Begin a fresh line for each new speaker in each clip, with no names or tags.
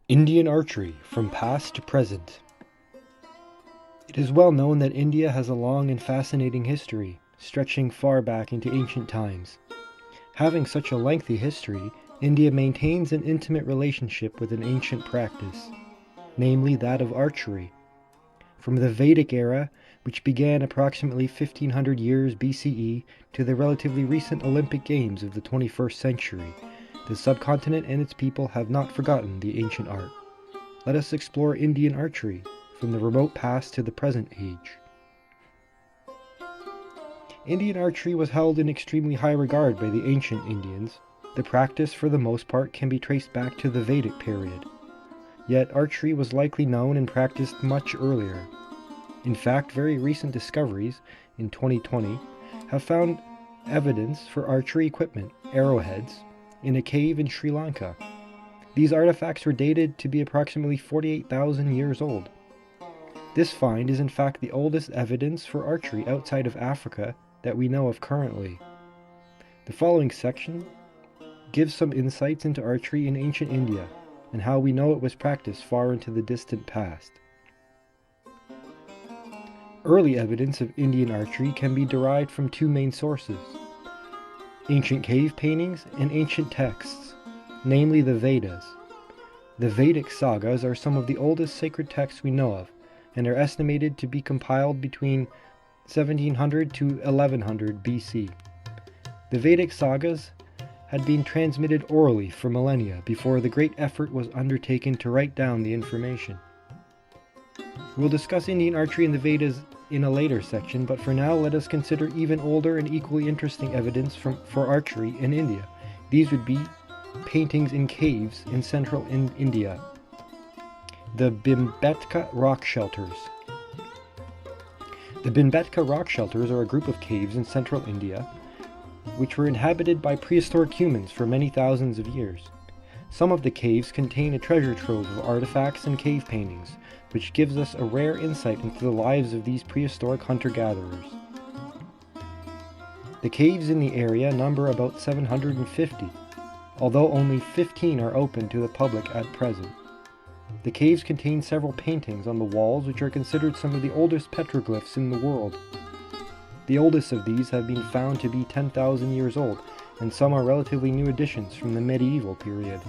Indian archery from past to present. It is well known that India has a long and fascinating history, stretching far back into ancient times. Having such a lengthy history, India maintains an intimate relationship with an ancient practice, namely that of archery. From the Vedic era, which began approximately 1500 years BCE, to the relatively recent Olympic Games of the 21st century, the subcontinent and its people have not forgotten the ancient art. Let us explore Indian archery from the remote past to the present age. Indian archery was held in extremely high regard by the ancient Indians. The practice, for the most part, can be traced back to the Vedic period. Yet archery was likely known and practiced much earlier. In fact, very recent discoveries, in 2020, have found evidence for archery equipment, arrowheads, in a cave in Sri Lanka. These artifacts were dated to be approximately 48,000 years old. This find is in fact the oldest evidence for archery outside of Africa that we know of currently. The following section gives some insights into archery in ancient India and how we know it was practiced far into the distant past. Early evidence of Indian archery can be derived from two main sources: ancient cave paintings and ancient texts, namely the Vedas. The Vedic sagas are some of the oldest sacred texts we know of, and are estimated to be compiled between 1700 to 1100 BC. The Vedic sagas had been transmitted orally for millennia before the great effort was undertaken to write down the information. We'll discuss Indian archery in the Vedas in a later section, but for now let us consider even older and equally interesting evidence for archery in India. These would be paintings in caves in central India. The Bhimbetka rock shelters. The Bhimbetka rock shelters are a group of caves in central India which were inhabited by prehistoric humans for many thousands of years. Some of the caves contain a treasure trove of artifacts and cave paintings, which gives us a rare insight into the lives of these prehistoric hunter-gatherers. The caves in the area number about 750, although only 15 are open to the public at present. The caves contain several paintings on the walls which are considered some of the oldest petroglyphs in the world. The oldest of these have been found to be 10,000 years old, and some are relatively new additions from the medieval period.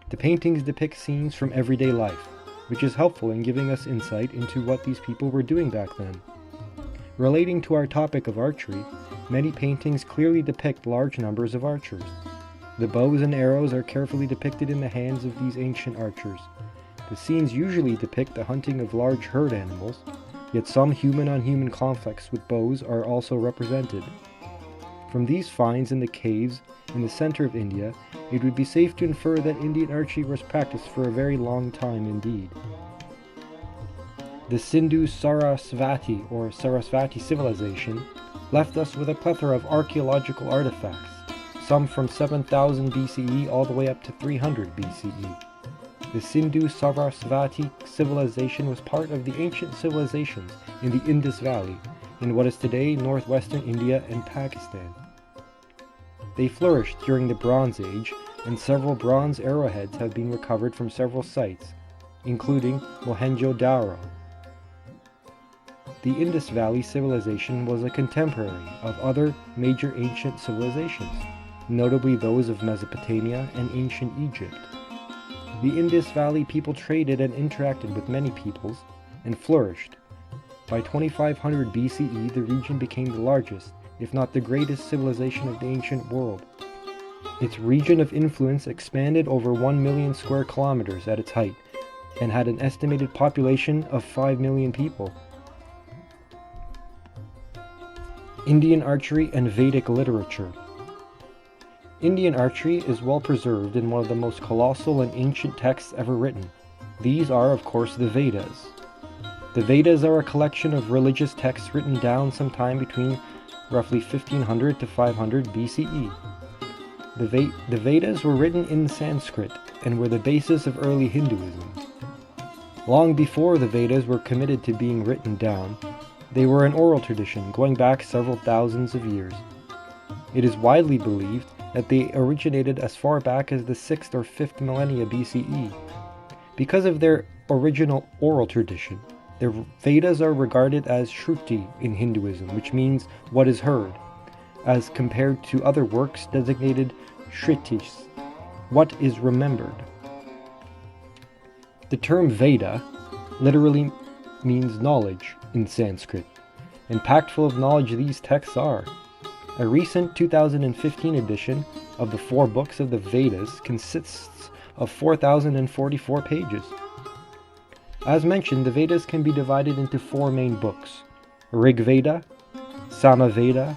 The paintings depict scenes from everyday life, which is helpful in giving us insight into what these people were doing back then. Relating to our topic of archery, many paintings clearly depict large numbers of archers. The bows and arrows are carefully depicted in the hands of these ancient archers. The scenes usually depict the hunting of large herd animals, yet some human-on-human conflicts with bows are also represented. From these finds in the caves in the center of India, it would be safe to infer that Indian archery was practiced for a very long time indeed. The Sindhu-Sarasvati or Sarasvati civilization left us with a plethora of archaeological artifacts, some from 7000 BCE all the way up to 300 BCE. The Sindhu-Sarasvati civilization was part of the ancient civilizations in the Indus Valley, in what is today northwestern India and Pakistan. They flourished during the Bronze Age, and several bronze arrowheads have been recovered from several sites, including Mohenjo-Daro. The Indus Valley civilization was a contemporary of other major ancient civilizations, notably those of Mesopotamia and ancient Egypt. The Indus Valley people traded and interacted with many peoples, and flourished. By 2500 BCE, the region became the largest, if not the greatest civilization of the ancient world. Its region of influence expanded over 1 million square kilometers at its height, and had an estimated population of 5 million people. Indian archery and Vedic literature. Indian archery is well preserved in one of the most colossal and ancient texts ever written. These are, of course, the Vedas. The Vedas are a collection of religious texts written down sometime between roughly 1500 to 500 BCE. The Vedas were written in Sanskrit and were the basis of early Hinduism. Long before the Vedas were committed to being written down, they were an oral tradition going back several thousands of years. It is widely believed that they originated as far back as the 6th or 5th millennia BCE, Because of their original oral tradition, the Vedas are regarded as Shruti in Hinduism, which means what is heard, as compared to other works designated Shritis, what is remembered. The term Veda literally means knowledge in Sanskrit, and packed full of knowledge these texts are. A recent 2015 edition of the 4 books of the Vedas consists of 4,044 pages. As mentioned, the Vedas can be divided into 4 main books: Rig Veda, Sama Veda,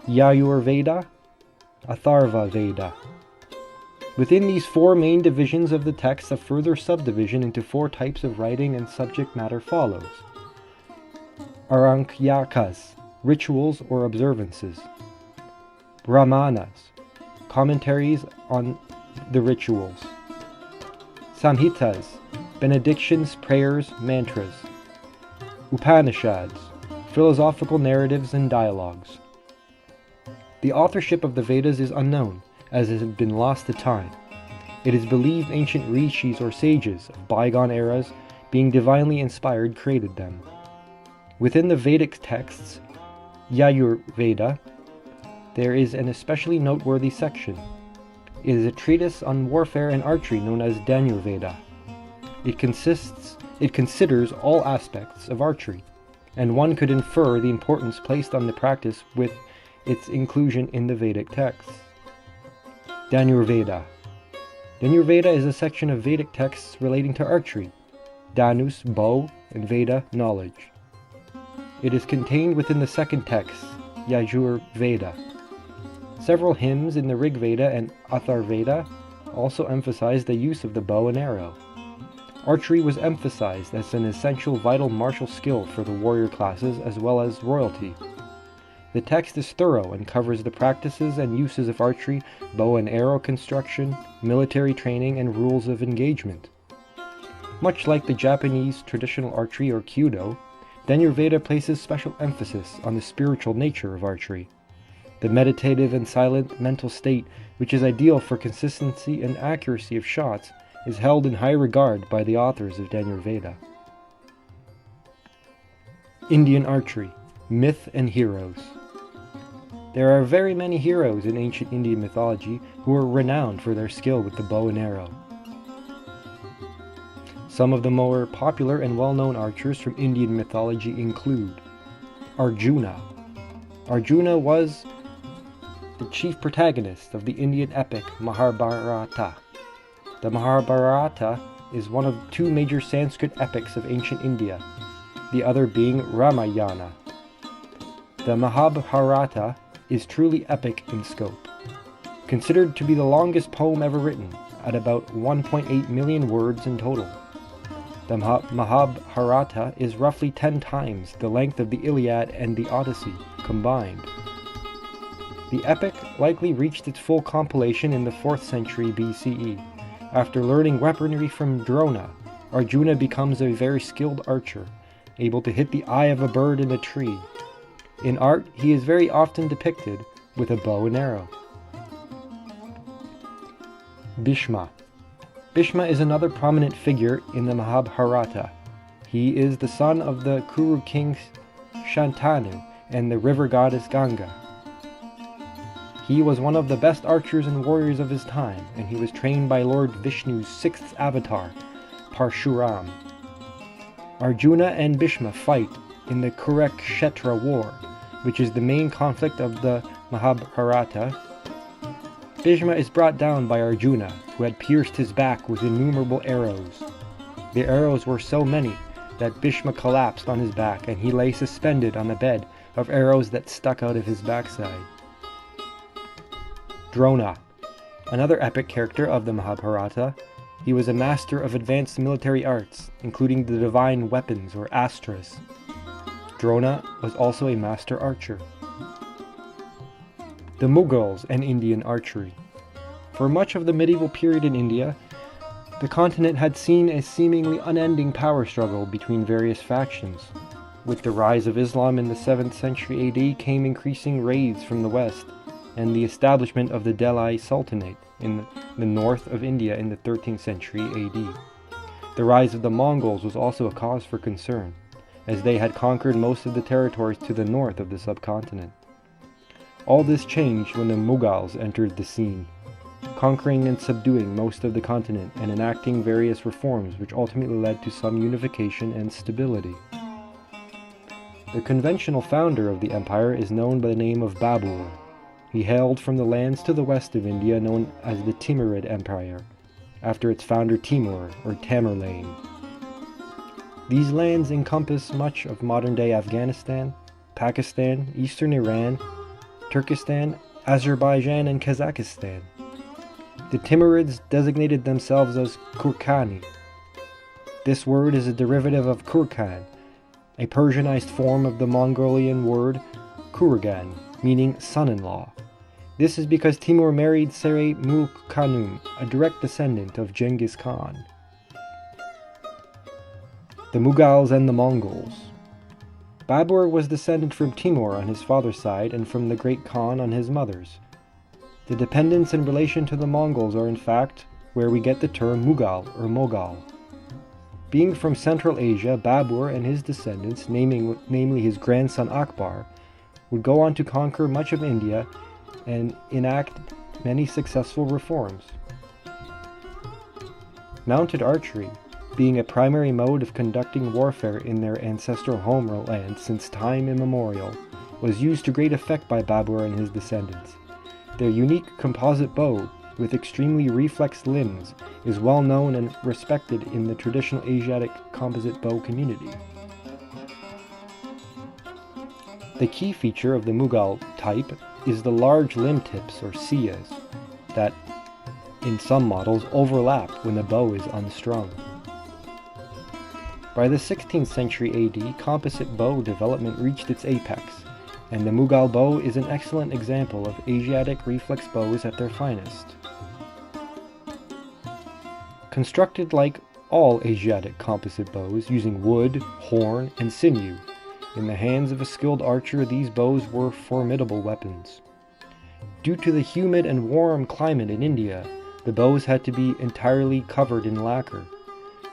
Yajur Veda, Atharva Veda. Within these 4 main divisions of the text, a further subdivision into 4 types of writing and subject matter follows. Arankyakas, rituals or observances. Brahmanas, commentaries on the rituals. Samhitas, benedictions, prayers, mantras. Upanishads, philosophical narratives and dialogues. The authorship of the Vedas is unknown, as it has been lost to time. It is believed ancient rishis or sages of bygone eras, being divinely inspired, created them. Within the Vedic texts, Yajur Veda, there is an especially noteworthy section. It is a treatise on warfare and archery known as Dhanur Veda. It considers all aspects of archery, and one could infer the importance placed on the practice with its inclusion in the Vedic texts. Dhanur Veda. Dhanur Veda is a section of Vedic texts relating to archery, Dhanus, bow, and Veda, knowledge. It is contained within the second text, Yajur Veda. Several hymns in the Rig Veda and Atharva Veda also emphasize the use of the bow and arrow. Archery was emphasized as an essential vital martial skill for the warrior classes as well as royalty. The text is thorough and covers the practices and uses of archery, bow and arrow construction, military training, and rules of engagement. Much like the Japanese traditional archery or Kyudo, Dhanur Veda places special emphasis on the spiritual nature of archery. The meditative and silent mental state, which is ideal for consistency and accuracy of shots, is held in high regard by the authors of Dhanur Veda. Indian archery, myth and heroes. There are very many heroes in ancient Indian mythology who are renowned for their skill with the bow and arrow. Some of the more popular and well-known archers from Indian mythology include Arjuna. Arjuna was the chief protagonist of the Indian epic Mahabharata. The Mahabharata is one of 2 major Sanskrit epics of ancient India, the other being Ramayana. The Mahabharata is truly epic in scope, considered to be the longest poem ever written, at about 1.8 million words in total. The Mahabharata is roughly 10 times the length of the Iliad and the Odyssey combined. The epic likely reached its full compilation in the 4th century BCE. After learning weaponry from Drona, Arjuna becomes a very skilled archer, able to hit the eye of a bird in a tree. In art, he is very often depicted with a bow and arrow. Bhishma. Bhishma is another prominent figure in the Mahabharata. He is the son of the Kuru king Shantanu and the river goddess Ganga. He was one of the best archers and warriors of his time, and he was trained by Lord Vishnu's 6th avatar, Parshuram. Arjuna and Bhishma fight in the Kurukshetra war, which is the main conflict of the Mahabharata. Bhishma is brought down by Arjuna, who had pierced his back with innumerable arrows. The arrows were so many that Bhishma collapsed on his back, and he lay suspended on a bed of arrows that stuck out of his backside. Drona, another epic character of the Mahabharata. He was a master of advanced military arts, including the divine weapons or astras. Drona was also a master archer. The Mughals and Indian archery. For much of the medieval period in India, the continent had seen a seemingly unending power struggle between various factions. With the rise of Islam in the 7th century AD came increasing raids from the west, and the establishment of the Delhi Sultanate in the north of India in the 13th century AD. The rise of the Mongols was also a cause for concern, as they had conquered most of the territories to the north of the subcontinent. All this changed when the Mughals entered the scene, conquering and subduing most of the continent and enacting various reforms which ultimately led to some unification and stability. The conventional founder of the empire is known by the name of Babur. He hailed from the lands to the west of India known as the Timurid Empire, after its founder Timur, or Tamerlane. These lands encompass much of modern-day Afghanistan, Pakistan, eastern Iran, Turkestan, Azerbaijan, and Kazakhstan. The Timurids designated themselves as Kurkani. This word is a derivative of Kurkan, a Persianized form of the Mongolian word Kurgan, meaning son-in-law. This is because Timur married Sere Mulk Khanum, a direct descendant of Genghis Khan. The Mughals and the Mongols. Babur was descended from Timur on his father's side and from the Great Khan on his mother's. The dependence in relation to the Mongols are in fact where we get the term Mughal or Moghal. Being from Central Asia, Babur and his descendants, namely his grandson Akbar, would go on to conquer much of India and enact many successful reforms. Mounted archery, being a primary mode of conducting warfare in their ancestral homeland since time immemorial, was used to great effect by Babur and his descendants. Their unique composite bow, with extremely reflexed limbs, is well known and respected in the traditional Asiatic composite bow community. The key feature of the Mughal type is the large limb tips, or siyas, that, in some models, overlap when the bow is unstrung. By the 16th century AD, composite bow development reached its apex, and the Mughal bow is an excellent example of Asiatic reflex bows at their finest. Constructed like all Asiatic composite bows, using wood, horn, and sinew, in the hands of a skilled archer these bows were formidable weapons. Due to the humid and warm climate in India, the bows had to be entirely covered in lacquer.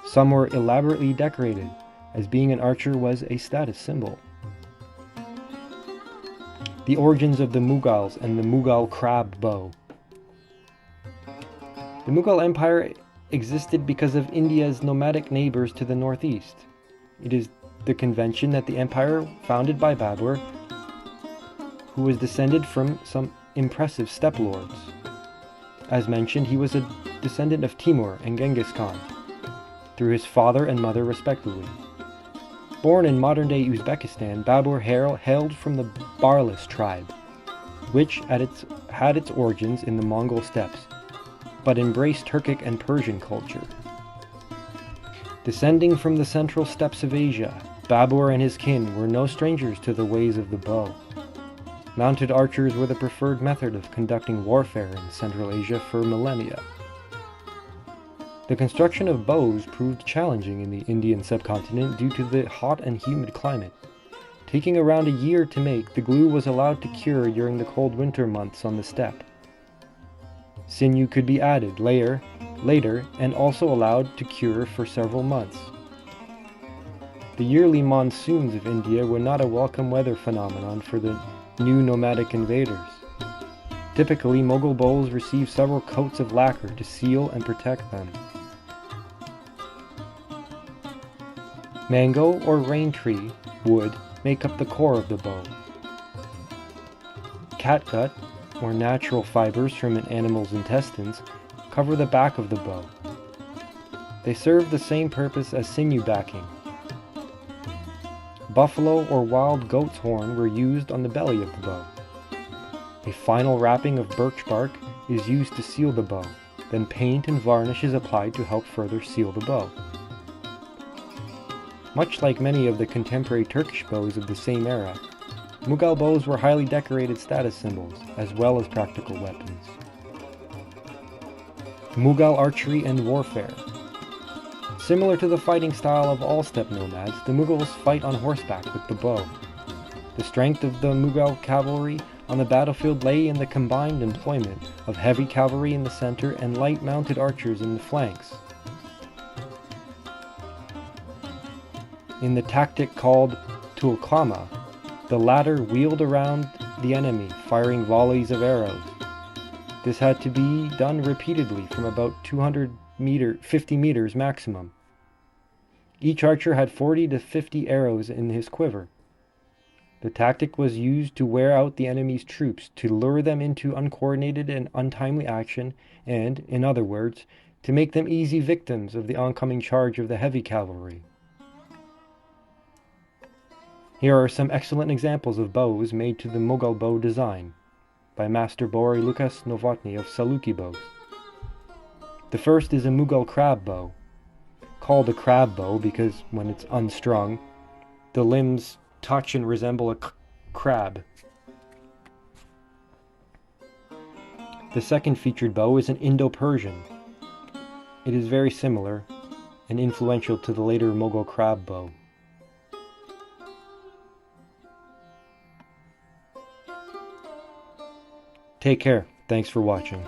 Some were elaborately decorated, as being an archer was a status symbol. The origins of the Mughals and the Mughal crab bow. The Mughal Empire existed because of India's nomadic neighbors to the northeast. It is the convention that the empire, founded by Babur, who was descended from some impressive steppe lords. As mentioned, he was a descendant of Timur and Genghis Khan, through his father and mother respectively. Born in modern-day Uzbekistan, Babur hailed from the Barlas tribe, which had its origins in the Mongol steppes, but embraced Turkic and Persian culture. Descending from the central steppes of Asia, Babur and his kin were no strangers to the ways of the bow. Mounted archers were the preferred method of conducting warfare in Central Asia for millennia. The construction of bows proved challenging in the Indian subcontinent due to the hot and humid climate. Taking around a year to make, the glue was allowed to cure during the cold winter months on the steppe. Sinew could be added later and also allowed to cure for several months. The yearly monsoons of India were not a welcome weather phenomenon for the new nomadic invaders. Typically, Mughal bows received several coats of lacquer to seal and protect them. Mango or rain tree wood make up the core of the bow. Catgut, or natural fibers from an animal's intestines, cover the back of the bow. They serve the same purpose as sinew backing. Buffalo or wild goat's horn were used on the belly of the bow. A final wrapping of birch bark is used to seal the bow, then paint and varnish is applied to help further seal the bow. Much like many of the contemporary Turkish bows of the same era, Mughal bows were highly decorated status symbols, as well as practical weapons. Mughal archery and warfare. Similar to the fighting style of all steppe nomads, the Mughals fight on horseback with the bow. The strength of the Mughal cavalry on the battlefield lay in the combined employment of heavy cavalry in the center and light mounted archers in the flanks. In the tactic called tulkama, the latter wheeled around the enemy, firing volleys of arrows. This had to be done repeatedly from about 50 meters maximum. Each archer had 40 to 50 arrows in his quiver. The tactic was used to wear out the enemy's troops, to lure them into uncoordinated and untimely action, and, in other words, to make them easy victims of the oncoming charge of the heavy cavalry. Here are some excellent examples of bows made to the Mughal bow design by Master Bori Lucas Novotny of Saluki bows. The first is a Mughal crab bow, called a crab bow because when it's unstrung, the limbs touch and resemble a crab. The second featured bow is an Indo-Persian. It is very similar and influential to the later Mughal crab bow. Take care. Thanks for watching.